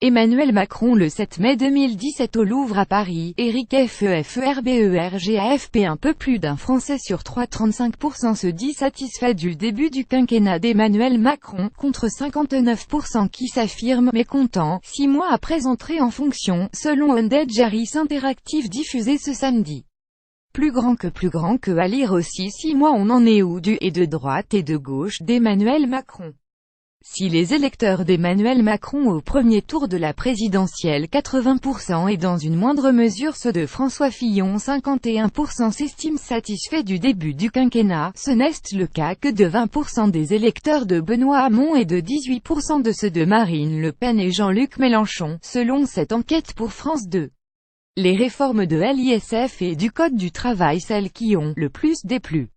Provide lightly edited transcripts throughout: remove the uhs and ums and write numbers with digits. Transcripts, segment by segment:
Emmanuel Macron le 7 mai 2017 au Louvre à Paris. Éric FEFERBERGAFP. Un peu plus d'un Français sur 3, 35% se dit satisfait du début du quinquennat d'Emmanuel Macron, contre 59% qui s'affirment mécontents, 6 mois après entrée en fonction, selon Ondej Harris Interactive diffusé ce samedi. Plus grand que à lire aussi 6 mois. On en est où du et de droite et de gauche d'Emmanuel Macron? Si les électeurs d'Emmanuel Macron au premier tour de la présidentielle 80% et dans une moindre mesure ceux de François Fillon 51% s'estiment satisfaits du début du quinquennat, ce n'est le cas que de 20% des électeurs de Benoît Hamon et de 18% de ceux de Marine Le Pen et Jean-Luc Mélenchon, selon cette enquête pour France 2. Les réformes de l'ISF et du Code du travail, celles qui ont le plus déplu.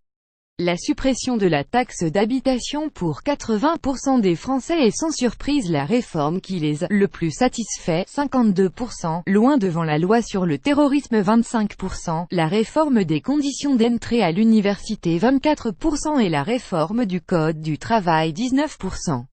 La suppression de la taxe d'habitation pour 80% des Français et sans surprise la réforme qui les a le plus satisfaits, 52%, loin devant la loi sur le terrorisme 25%, la réforme des conditions d'entrée à l'université 24% et la réforme du Code du travail 19%.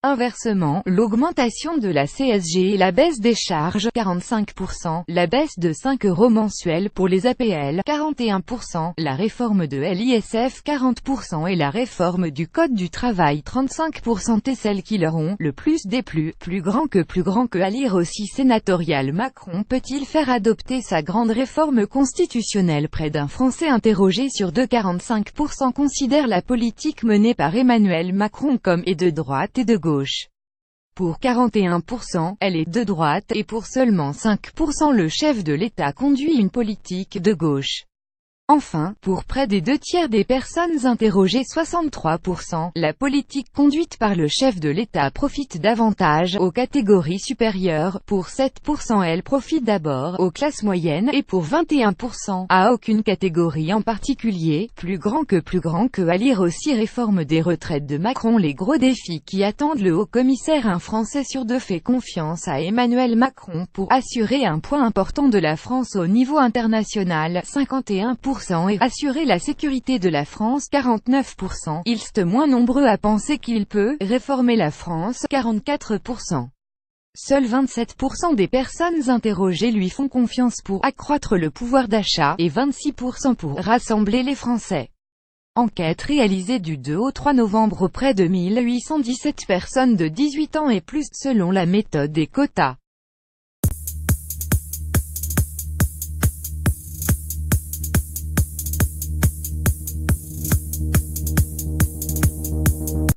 Inversement, l'augmentation de la CSG et la baisse des charges 45%, la baisse de 5 € mensuels pour les APL 41%, la réforme de l'ISF 40% et la réforme du Code du travail 35% et celles qui leur ont le plus déplu. Plus grand que à lire aussi sénatorial. Macron peut-il faire adopter sa grande réforme constitutionnelle? Près d'un Français interrogé sur deux, 45% considère la politique menée par Emmanuel Macron comme et de droite et de gauche. Pour 41%, elle est de droite, et pour seulement 5%, le chef de l'État conduit une politique de gauche. Enfin, pour près des 2 tiers des personnes interrogées 63%, la politique conduite par le chef de l'État profite davantage aux catégories supérieures, pour 7% elle profite d'abord aux classes moyennes, et pour 21% à aucune catégorie en particulier. Plus grand que à lire aussi réforme des retraites de Macron. Les gros défis qui attendent le haut-commissaire. Un Français sur 2 fait confiance à Emmanuel Macron pour assurer un point important de la France au niveau international, 51%. Et assurer la sécurité de la France, 49%. Ils sont moins nombreux à penser qu'il peut réformer la France, 44%. Seuls 27% des personnes interrogées lui font confiance pour accroître le pouvoir d'achat, et 26% pour rassembler les Français. Enquête réalisée du 2 au 3 novembre auprès de 1817 personnes de 18 ans et plus, selon la méthode des quotas.